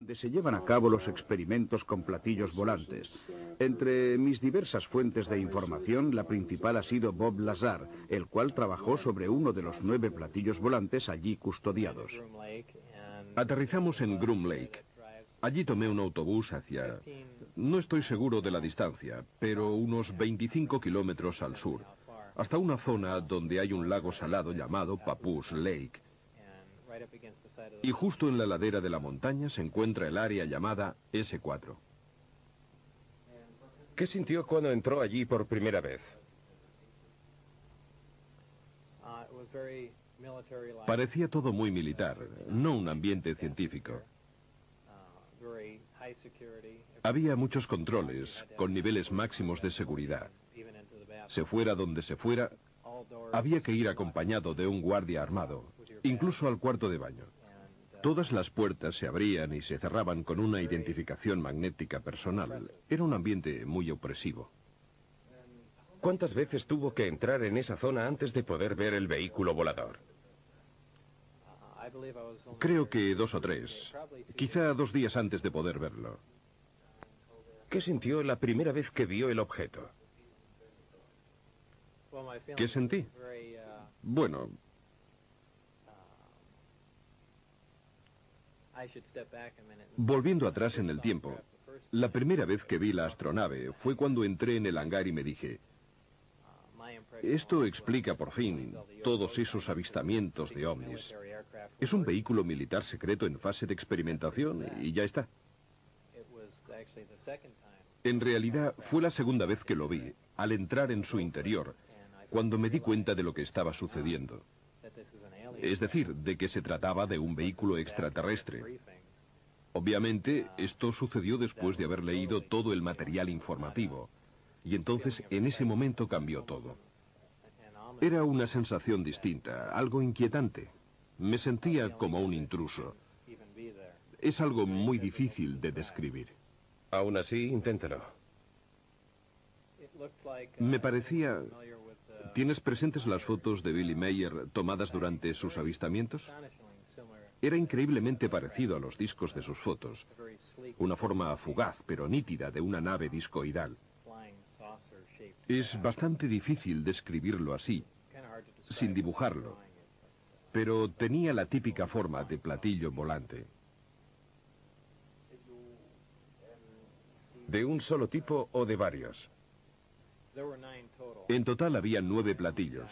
donde se llevan a cabo los experimentos con platillos volantes. Entre mis diversas fuentes de información, la principal ha sido Bob Lazar, el cual trabajó sobre uno de los 9 platillos volantes allí custodiados. Aterrizamos en Groom Lake. Allí tomé un autobús hacia... No estoy seguro de la distancia, pero unos 25 kilómetros al sur, hasta una zona donde hay un lago salado llamado Papoose Lake. Y justo en la ladera de la montaña se encuentra el área llamada S4. ¿Qué sintió cuando entró allí por primera vez? Parecía todo muy militar, no un ambiente científico. Había muchos controles, con niveles máximos de seguridad. Se fuera donde se fuera, había que ir acompañado de un guardia armado, incluso al cuarto de baño. Todas las puertas se abrían y se cerraban con una identificación magnética personal. Era un ambiente muy opresivo. ¿Cuántas veces tuvo que entrar en esa zona antes de poder ver el vehículo volador? Creo que 2 o 3, quizá 2 días antes de poder verlo. ¿Qué sintió la primera vez que vio el objeto? ¿Qué sentí? Bueno, volviendo atrás en el tiempo, la primera vez que vi la astronave fue cuando entré en el hangar y me dije, esto explica por fin todos esos avistamientos de ovnis. Es un vehículo militar secreto en fase de experimentación y ya está. En realidad fue la segunda vez que lo vi, al entrar en su interior, cuando me di cuenta de lo que estaba sucediendo. Es decir, de que se trataba de un vehículo extraterrestre. Obviamente, esto sucedió después de haber leído todo el material informativo, y entonces en ese momento cambió todo. Era una sensación distinta, algo inquietante. Me sentía como un intruso. Es algo muy difícil de describir. Aún así, inténtelo. Me parecía... ¿Tienes presentes las fotos de Billy Mayer tomadas durante sus avistamientos? Era increíblemente parecido a los discos de sus fotos. Una forma fugaz, pero nítida, de una nave discoidal. Es bastante difícil describirlo así, sin dibujarlo, pero tenía la típica forma de platillo volante. ¿De un solo tipo o de varios? En total había 9 platillos.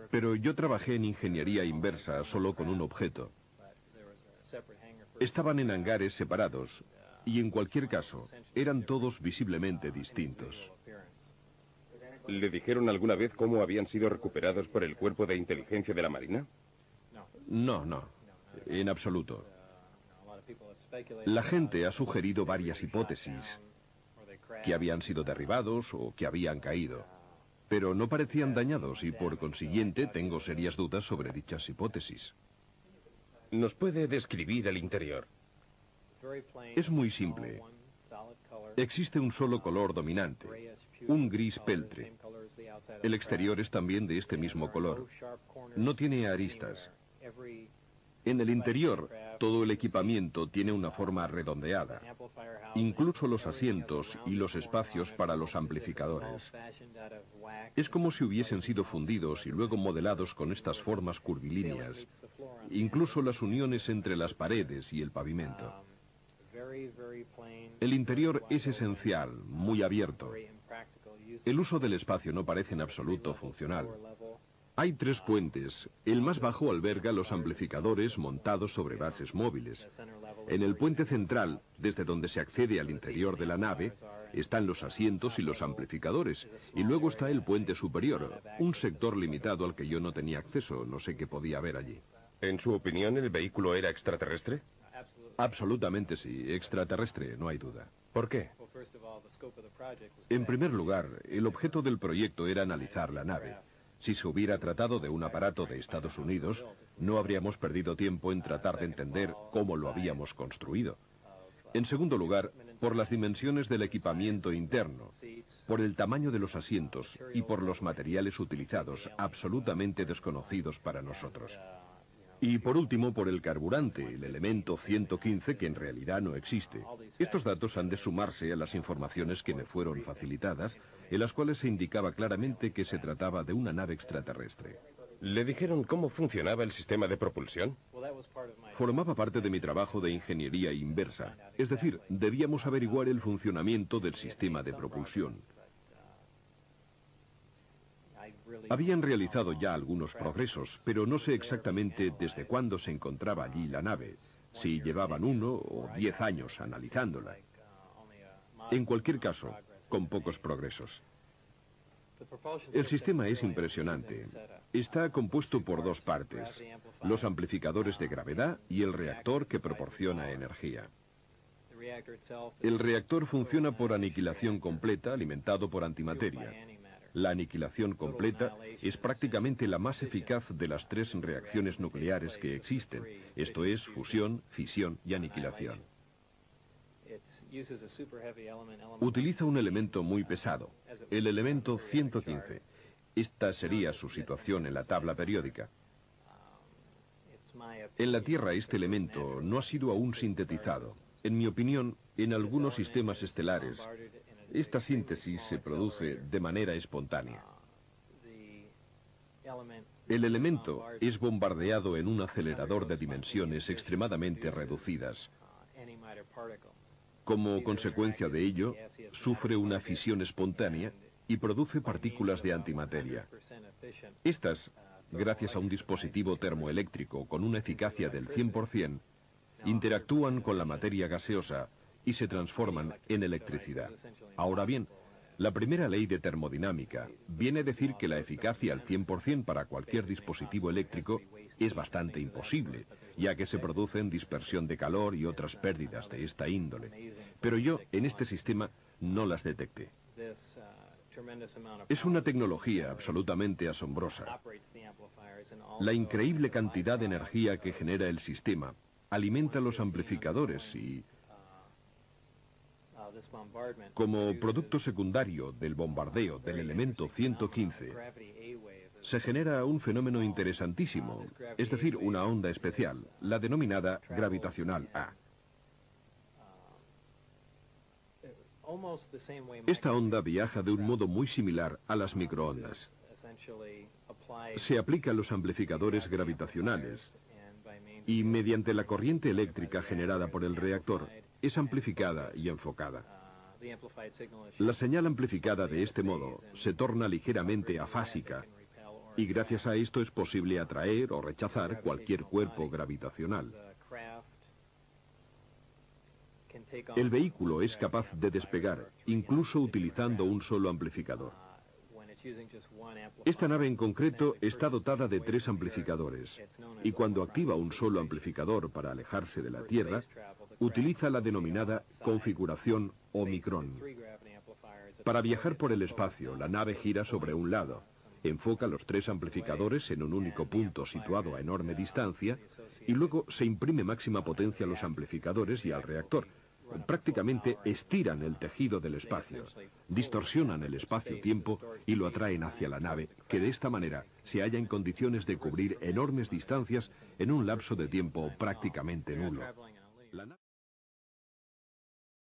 Pero yo trabajé en ingeniería inversa solo con un objeto. Estaban en hangares separados y en cualquier caso eran todos visiblemente distintos. ¿Le dijeron alguna vez cómo habían sido recuperados por el Cuerpo de Inteligencia de la Marina? No, en absoluto. La gente ha sugerido varias hipótesis, que habían sido derribados o que habían caído, pero no parecían dañados y por consiguiente tengo serias dudas sobre dichas hipótesis. ¿Nos puede describir el interior? Es muy simple. Existe un solo color dominante, un gris peltre. El exterior es también de este mismo color. No tiene aristas. En el interior, todo el equipamiento tiene una forma redondeada, incluso los asientos y los espacios para los amplificadores. Es como si hubiesen sido fundidos y luego modelados con estas formas curvilíneas, incluso las uniones entre las paredes y el pavimento. El interior es esencial, muy abierto. El uso del espacio no parece en absoluto funcional. Hay 3 puentes. El más bajo alberga los amplificadores montados sobre bases móviles. En el puente central, desde donde se accede al interior de la nave, están los asientos y los amplificadores. Y luego está el puente superior, un sector limitado al que yo no tenía acceso, no sé qué podía haber allí. ¿En su opinión, el vehículo era extraterrestre? Absolutamente sí, extraterrestre, no hay duda. ¿Por qué? En primer lugar, el objeto del proyecto era analizar la nave. Si se hubiera tratado de un aparato de Estados Unidos, no habríamos perdido tiempo en tratar de entender cómo lo habíamos construido. En segundo lugar, por las dimensiones del equipamiento interno, por el tamaño de los asientos y por los materiales utilizados, absolutamente desconocidos para nosotros. Y por último, por el carburante, el elemento 115, que en realidad no existe. Estos datos han de sumarse a las informaciones que me fueron facilitadas, en las cuales se indicaba claramente que se trataba de una nave extraterrestre. ¿Le dijeron cómo funcionaba el sistema de propulsión? Formaba parte de mi trabajo de ingeniería inversa, es decir, debíamos averiguar el funcionamiento del sistema de propulsión. Habían realizado ya algunos progresos, pero no sé exactamente desde cuándo se encontraba allí la nave, si llevaban 1 o 10 años analizándola. En cualquier caso, con pocos progresos. El sistema es impresionante. Está compuesto por 2 partes, los amplificadores de gravedad y el reactor que proporciona energía. El reactor funciona por aniquilación completa, alimentado por antimateria. La aniquilación completa es prácticamente la más eficaz de las 3 reacciones nucleares que existen, esto es, fusión, fisión y aniquilación. Utiliza un elemento muy pesado, el elemento 115. Esta sería su situación en la tabla periódica. En la Tierra este elemento no ha sido aún sintetizado. En mi opinión, en algunos sistemas estelares, esta síntesis se produce de manera espontánea. El elemento es bombardeado en un acelerador de dimensiones extremadamente reducidas. Como consecuencia de ello, sufre una fisión espontánea y produce partículas de antimateria. Estas, gracias a un dispositivo termoeléctrico con una eficacia del 100%, interactúan con la materia gaseosa y se transforman en electricidad. Ahora bien, la primera ley de termodinámica viene a decir que la eficacia al 100% para cualquier dispositivo eléctrico es bastante imposible, ya que se producen dispersión de calor y otras pérdidas de esta índole. Pero yo, en este sistema, no las detecté. Es una tecnología absolutamente asombrosa. La increíble cantidad de energía que genera el sistema alimenta los amplificadores y, como producto secundario del bombardeo del elemento 115, se genera un fenómeno interesantísimo, es decir, una onda especial, la denominada gravitacional A. Esta onda viaja de un modo muy similar a las microondas. Se aplica a los amplificadores gravitacionales y mediante la corriente eléctrica generada por el reactor es amplificada y enfocada. La señal amplificada de este modo se torna ligeramente afásica y gracias a esto es posible atraer o rechazar cualquier cuerpo gravitacional. El vehículo es capaz de despegar, incluso utilizando un solo amplificador. Esta nave en concreto está dotada de 3 amplificadores, y cuando activa un solo amplificador para alejarse de la Tierra, utiliza la denominada configuración Omicron. Para viajar por el espacio, la nave gira sobre un lado, enfoca los 3 amplificadores en un único punto situado a enorme distancia, y luego se imprime máxima potencia a los amplificadores y al reactor. Prácticamente estiran el tejido del espacio, distorsionan el espacio-tiempo y lo atraen hacia la nave, que de esta manera se halla en condiciones de cubrir enormes distancias en un lapso de tiempo prácticamente nulo.